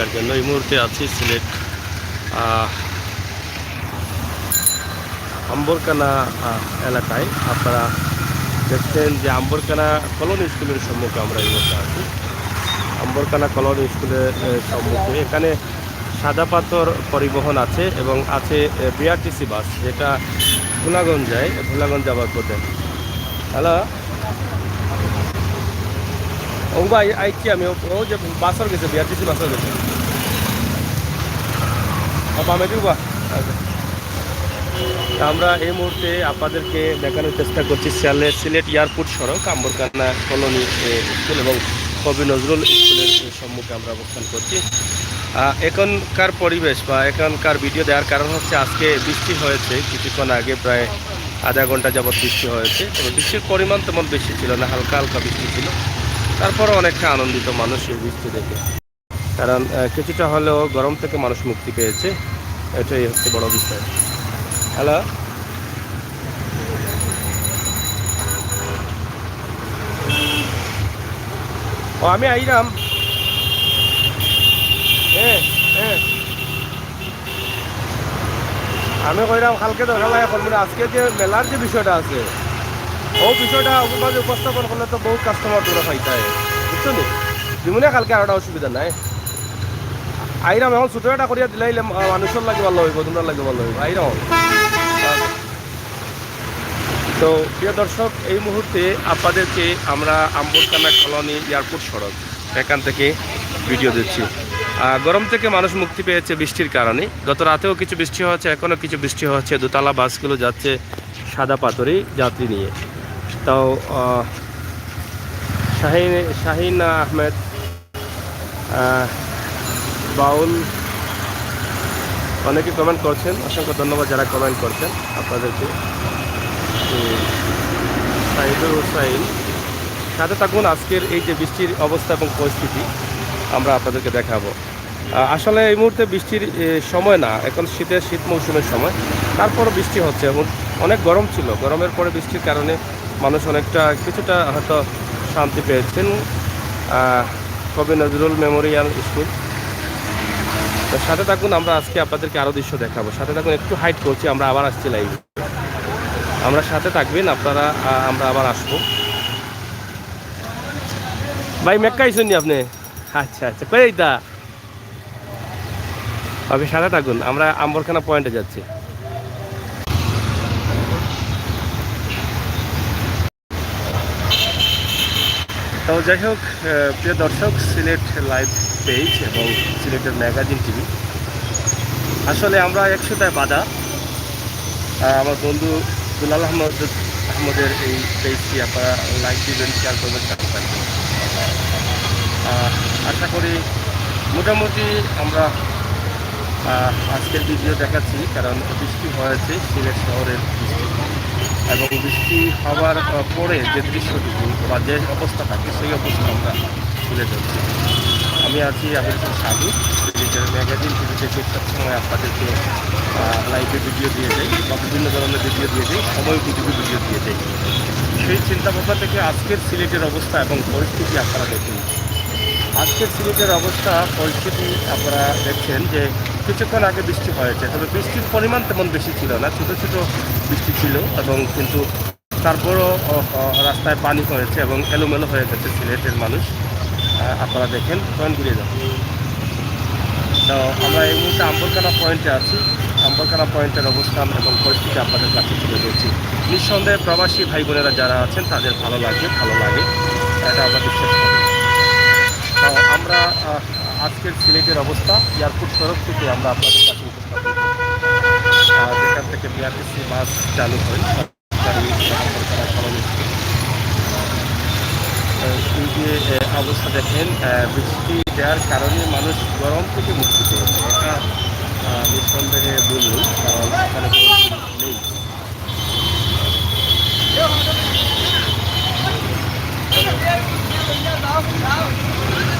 দেখার জন্য। এই মুহূর্তে আছি সিলেট আম্বরকানা এলাকায়। আপনারা দেখছেন যে আম্বরকানা কলোনি স্কুলের সম্মুখে আমরা এই মুহূর্তে আছি। আম্বরকানা কলোনি স্কুলের সম্মুখে এখানে সাদা পাথর পরিবহন আছে এবং আছে বিআরটিসি বাস, যেটা ভোলাগঞ্জ যায়, ভোলাগঞ্জ যাবার পথে। হ্যালো ও ভাই আইছি আমি, ও যে বাসর গেছে, বিআরটিসি বাসর গেছে। বামে দিবা। আমরা এই মুহূর্তে আপনাদেরকে দেখানোর চেষ্টা করছি সিলেট এয়ারপোর্ট সড়ক আম্বরকানা কলোনি স্কুল এবং কবি নজরুল স্কুলের সম্মুখে আমরা অবস্থান করছি। এখনকার পরিবেশ বা এখনকার ভিডিও দেওয়ার কারণ হচ্ছে আজকে বৃষ্টি হয়েছে কিছুক্ষণ আগে, প্রায় আধা ঘন্টা যাবৎ বৃষ্টি হয়েছে। তবে বৃষ্টির পরিমাণ তেমন বেশি ছিল না, হালকা হালকা বৃষ্টি ছিল। তারপরও অনেকটা আনন্দিত মানুষ এই বৃষ্টি দেখে, কারণ কিছুটা হলেও গরম থেকে মানুষ মুক্তি পেয়েছে, এটাই হচ্ছে বড় বিষয়। হ্যালো ও আমি আইরাম। হ্যাঁ হ্যাঁ আমি কইরাম কালকে তো খেলা এখন আজকে যে মেলার যে বিষয়টা আছে ও বিষয়টা মাঝে উপস্থাপন করলে তো বহু কাস্টমার দূরে পাইতে হয়, বুঝছো নি? যেমনি কালকে আর অসুবিধা নাই। আইরাম এখন ছোটো একটা করিয়া দিলাইলে মানুষের লাগে ভালো হইব, তোমরা লাগে ভালো হইব। আইরাম তো প্রিয় দর্শক, এই মুহূর্তে আপনাদেরকে আমরা আম্বরকানা কলোনি এয়ারপোর্ট সড়ক এখান থেকে ভিডিও দিচ্ছি। গরম থেকে মানুষ মুক্তি পেয়েছে বৃষ্টির কারণে। গত রাতেও কিছু বৃষ্টি হচ্ছে, এখনও কিছু বৃষ্টি হচ্ছে। দোতলা বাসগুলো যাচ্ছে সাদা পাথরে যাত্রী নিয়ে। তাও শাহিন আহমেদ বাউল অনেকে কমেন্ট করছেন, অসংখ্য ধন্যবাদ যারা কমেন্ট করছেন আপনাদেরকে। সাইদুল হুসাইন সাথে থাকুন। আজকের এই যে বৃষ্টির অবস্থা এবং পরিস্থিতি আমরা আপনাদেরকে দেখাবো। আসলে এই মুহূর্তে বৃষ্টির সময় না, এখন শীত মৌসুমের সময়, তারপরও বৃষ্টি হচ্ছে এবং অনেক গরম ছিল। গরমের পরে বৃষ্টির কারণে মানুষ অনেকটা কিছুটা হয়তো শান্তি পেয়েছেন। কবি নজরুল মেমোরিয়াল স্কুল, তো সাথে থাকুন। আমরা আজকে আপনাদেরকে আরও দৃশ্য দেখাবো, সাথে থাকুন। একটু হাইট করছি, আমরা আবার আসছি লাইভ, আমরা সাথে থাকবেন আপনারা। আমরা আবার আসবো। ভাই মেক্কা আইসুন নি আপনি? আচ্ছা আচ্ছা, কই এইটা? ওকে, সাথে থাকুন, আমরা আম্বরখানা পয়েন্টে যাচ্ছি। তো যাই হোক, প্রিয় দর্শক, সিলেট লাইভ পেজ এবং সিলেটের ম্যাগাজিন টিভি, আসলে আমরা একসাথে বাধা। আমার বন্ধু দুলাল আহমদের এই পেজটি আপনারা লাইক দিবেন, শেয়ার করবেন, সাবস্ক্রাইব করবেন। আশা করি মোটামুটি আমরা আজকের ভিডিও দেখাচ্ছি, কারণ বৃষ্টি হয়েছে সিলেট শহরের বৃষ্টি, এবং বৃষ্টি হওয়ার পরে যে দৃশ্যটি বা যে অবস্থা থাকে সেই অবস্থা আমরা তুলে ধরছি। আমি আছি আপনাদের সাধু, সিলেটের ম্যাগাজিন টিভিতে সবসময় আপনাদেরকে লাইভে ভিডিও দিয়ে যাই বা বিভিন্ন ধরনের ভিডিও দিয়ে যাই, সময় উপযোগী ভিডিও দিয়ে যাই। সেই চিন্তাভাবনা থেকে আজকের সিলেটের অবস্থা এবং পরিস্থিতি আপনারা দেখুন। আজকের সিলেটের অবস্থা পরিস্থিতি আপনারা দেখছেন যে কিছুক্ষণ আগে বৃষ্টি হয়েছে, তবে বৃষ্টির পরিমাণ তেমন বেশি ছিল না, ছোটো ছোটো বৃষ্টি ছিল, এবং কিন্তু তারপরও রাস্তায় পানি হয়েছে এবং এলোমেলো হয়ে গেছে সিলেটের মানুষ। আপনারা দেখেন, পয়েন্ট ঘুরিয়ে যান। তো আমরা এই মুহূর্তে আম্বরকানা পয়েন্টে আছি। আম্বরকানা পয়েন্টের অবস্থান এবং পরিস্থিতি আপনাদের কাছে তুলে ধরছি। নিঃসন্দেহে প্রবাসী ভাই বোনেরা যারা আছেন তাদের ভালো লাগে, এটা আমরা বিশ্বাস করি। তো আমরা আজকের সিলেটের অবস্থা এয়ারপোর্ট সড়ক থেকে আমরা আপনাদের কাছে উপস্থাপন করি, যেখান থেকে বিআরটিসি বাস চালু হয় সরকারি কলোনি। এই যে অবস্থা দেখেন, বৃষ্টি দেওয়ার কারণে মানুষ গরম থেকে মুক্তি পেয়েছে, এটা নিঃসন্দেহে বলুন, কারণ এখানে নেই।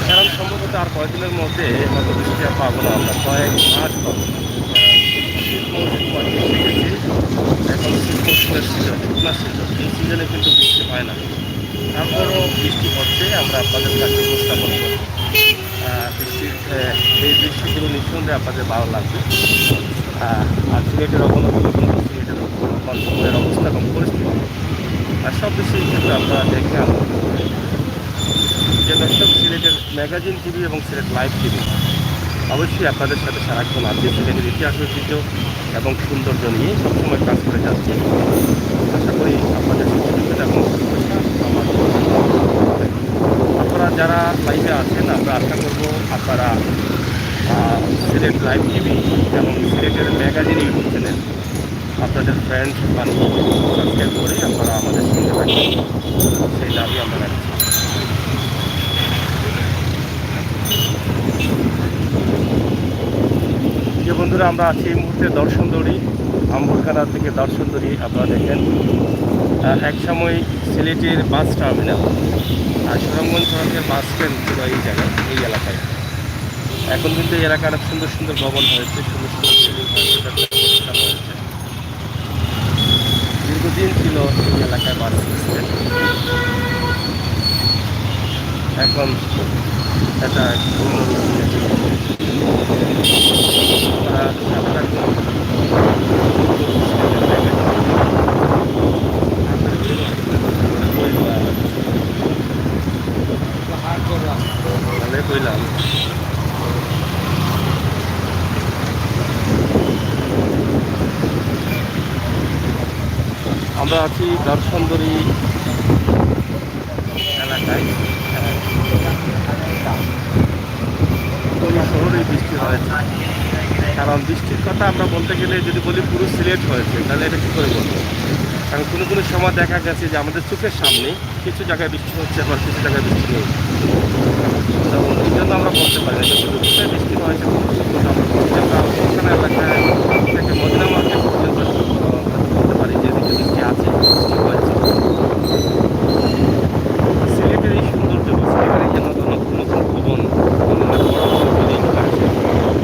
কারণ সম্ভবত আর কয়েকদিনের মধ্যে হয়তো বৃষ্টি আর পাবো না, আমরা কয়েক মাস পাবো। শীত মৌসুম এসে গেছে, এখন শীত মৌসুমের সিজন, শুকনা সিজন, এই সিজনে কিন্তু বৃষ্টি হয় না। তারপরও বৃষ্টি হচ্ছে, আমরা আপনাদের কাছে উপস্থাপন করি। বৃষ্টির এই দৃশ্যগুলো নিঃসন্দেহে আপনাদের ভালো লাগবে। আর সিলেটের অবনতি সিলেটের বর্তমান সময়ের অবস্থা এবং পরিস্থিতি আর সব বিষয়ে কিন্তু আপনারা দেখে আনন্দ করবেন। যে দর্শক সিলেটের ম্যাগাজিন টিভি এবং সিলেট লাইভ টিভি অবশ্যই আপনাদের সাথে সারাক্ষণ আছে। সিলেটের ইতিহাস ঐতিহ্য এবং সৌন্দর্য নিয়ে সবসময় কাজ করে যাচ্ছে। আশা করি আপনাদের সহযোগিতা এবং আপনারা যারা লাইভে আছেন আমরা আশা করব আপনারা সিলেট লাইভ টিভি এবং সিলেটের ম্যাগাজিন ইউটিউব চ্যানেল আপনাদের ফ্রেন্ড বানিয়ে সাবস্ক্রাইব করে আপনারা আমাদের সঙ্গে থাকবেন, সেই দাবি আমরা রাখছি। যে বন্ধুরা আমরা আছি এই মুহূর্তে দর্শনদড়ি, আম্বরখানা থেকে দর্শনদড়ি। আপনারা দেখেন এক সময় সিলেটের বাস টার্মিনাল আর সুনামগঞ্জ সড়কের বাস স্ট্যান্ড ছিল এই জায়গায়, এই এলাকায়। এখন কিন্তু এই এলাকায় অনেক সুন্দর সুন্দর ভবন হয়েছে, সুন্দর সুন্দর বিল্ডিং হয়েছে। দীর্ঘদিন ছিল এই এলাকায় বাস স্ট্যান্ড, এখন এটা কইলাম আমরা আছি দর্শনদড়ি এলাকায়। শহরেই বৃষ্টি হয়েছে, কারণ বৃষ্টির কথা আমরা বলতে গেলে যদি বলি পুরো সিলেট হয়েছে তাহলে এটা কী করে বলবো। কারণ কোনো কোনো সময় দেখা গেছে যে আমাদের চোখের সামনে কিছু জায়গায় বৃষ্টি হচ্ছে, আবার কিছু জায়গায় বৃষ্টি নেই। এই জন্য আমরা বলতে পারি না যে কোথায় বৃষ্টি হয়েছে আমরা এলাকায় থেকে মদিনা মার্কেট পর্যন্ত বলতে পারি যে এদিকে বৃষ্টি আছে, বৃষ্টি হয়েছে। সিলেটের এই সৌন্দর্য, সিলেটের এই যে নতুন নতুন ভবন,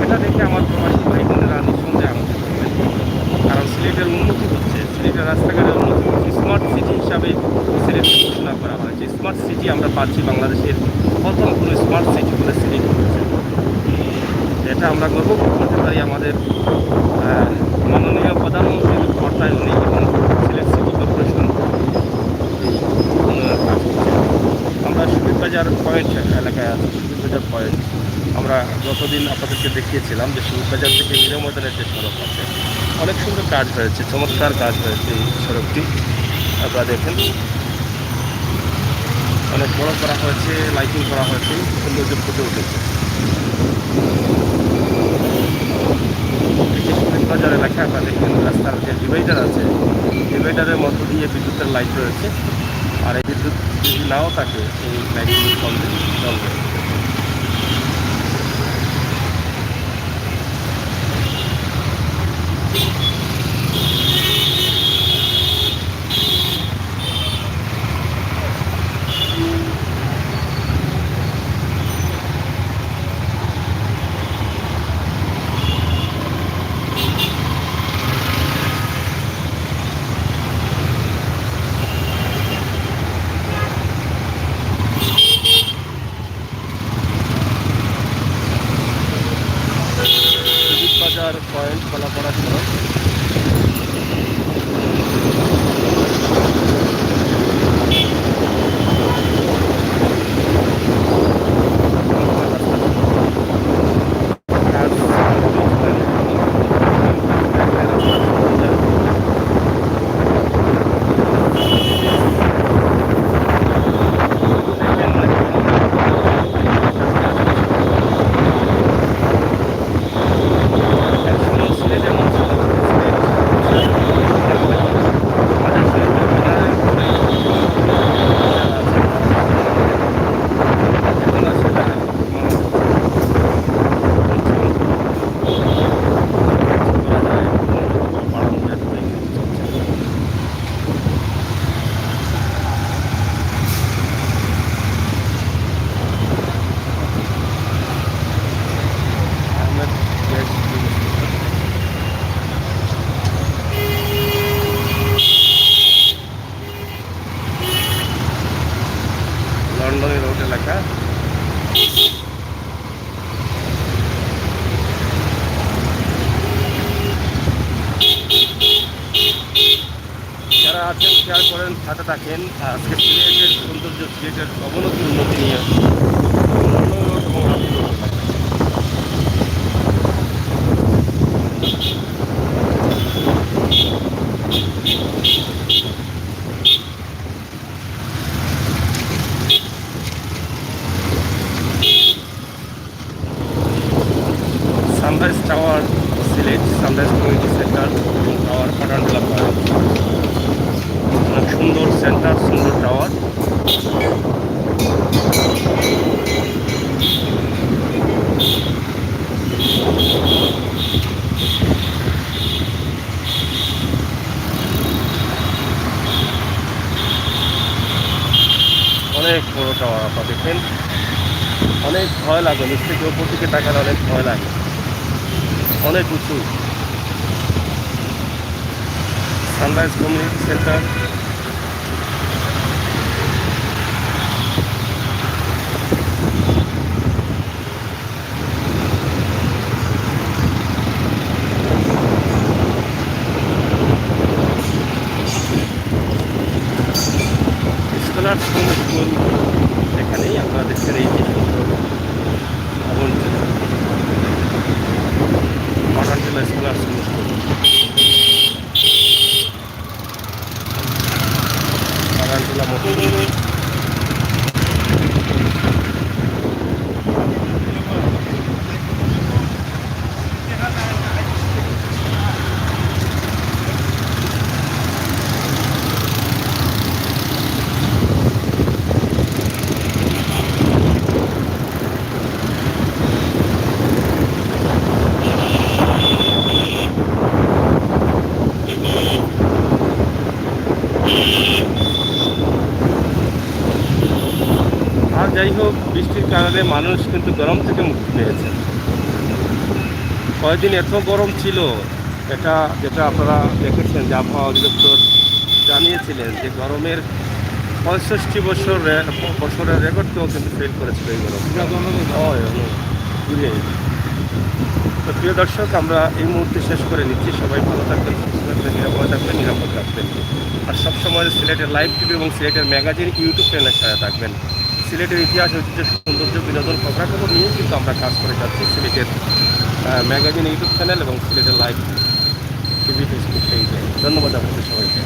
এটা দেখে আমার প্রবাসী ভাই বোনেরা নিঃসন্দেহে আনন্দ করবেন। কারণ সিলেটের উন্নতি হচ্ছে, সিলেটের রাস্তাঘাটের উন্নতি হচ্ছে। স্মার্ট সিটি হিসাবে সিলেটকে ঘোষণা করা হয়েছে। স্মার্ট সিটি আমরা পাচ্ছি, বাংলাদেশের প্রথম কোনো স্মার্ট সিটি বলে সিলেট হচ্ছে। এটা আমরা গর্ব করতে পারি আমাদের মাননীয় প্রধানমন্ত্রীর অর্থায়নে এবং সিলেট সিটি কর্পোরেশন উন্নয়নের কাজ করছে। আমরা সুবিধবাজার পয়েন্ট এলাকায় আছি, সুবিধবাজার পয়েন্ট আমরা যতদিন আপনাদেরকে দেখিয়েছিলাম যে সুবিধবাজার থেকে মিরো ময়দানের যে সড়ক আছে, অনেক সুন্দর কাজ হয়েছে, চমৎকার কাজ হয়েছে। এই সড়কটি আপনারা দেখেন অনেক বড় করা হয়েছে, লাইটিং করা হয়েছে, সৌন্দর্য ফুটে উঠেছে। সুবিধবাজার এলাকায় আপনারা দেখেন রাস্তার যে ডিভাইডার আছে, ডিভাইডারের মধ্য দিয়ে বিদ্যুতের লাইট রয়েছে। আর এই বিদ্যুৎ যদি নাও থাকে এই লাইটগুলো চলবে। বাজার পয়েন্ট কলাপাড়া সড়ক। সাথে থাকেন আজকে সিলেটের সৌন্দর্য, সিলেটের অবনতি উন্নতি নিয়ে এবং আন্দোলন থাকবে। Sunrise tower Sylhet, sunrise community centre এবং টাওয়ার পাটানটুলা পয়েন্ট, অনেক সুন্দর সেন্টার, সুন্দর টাওয়ার। অনেক বড় টাওয়ার আপনারা দেখেন, অনেক ভয় লাগে, নিচ থেকে ওপর দিকে তাকালে অনেক ভয় লাগে, অনেক উঁচু। Sunrise community centre, scholar school, এখানেই আপনারা দেখছেন এই যে সুন্দর ভবনটি, পাটানটুলা স্কলার স্কুল। পাটানটুলা মতো আর যাই হোক, বৃষ্টির কারণে মানুষ কিন্তু গরম থেকে মুক্তি পেয়েছে। কয়েকদিন এত গরম ছিল, যেটা আপনারা দেখেছেন যে আবহাওয়া অধিদপ্তর জানিয়েছিলেন যে গরমের 65 বছরের রেকর্ডকেও কিন্তু ফেল করেছিল এই গরম। তো প্রিয় দর্শক, আমরা এই মুহূর্তে শেষ করে নিচ্ছি। সবাই ভালো থাকবেন, সুস্থ থাকবেন, নিরাপদে থাকবেন, নিরাপদ রাখবেন। আর সবসময় সিলেটের লাইভ টিভি এবং সিলেটের ম্যাগাজিন ইউটিউব চ্যানেলের সাথে থাকবেন। সিলেটের ইতিহাস, ঐতিহ্য, সৌন্দর্য, বিনোদন, খবরাখবর নিয়ে কিন্তু আমরা কাজ করে যাচ্ছি। সিলেটের ম্যাগাজিন ইউটিউব চ্যানেল এবং সিলেটের লাইভ টিভি ফেসবুক পেজে। ধন্যবাদ আপনাদের সবাইকে।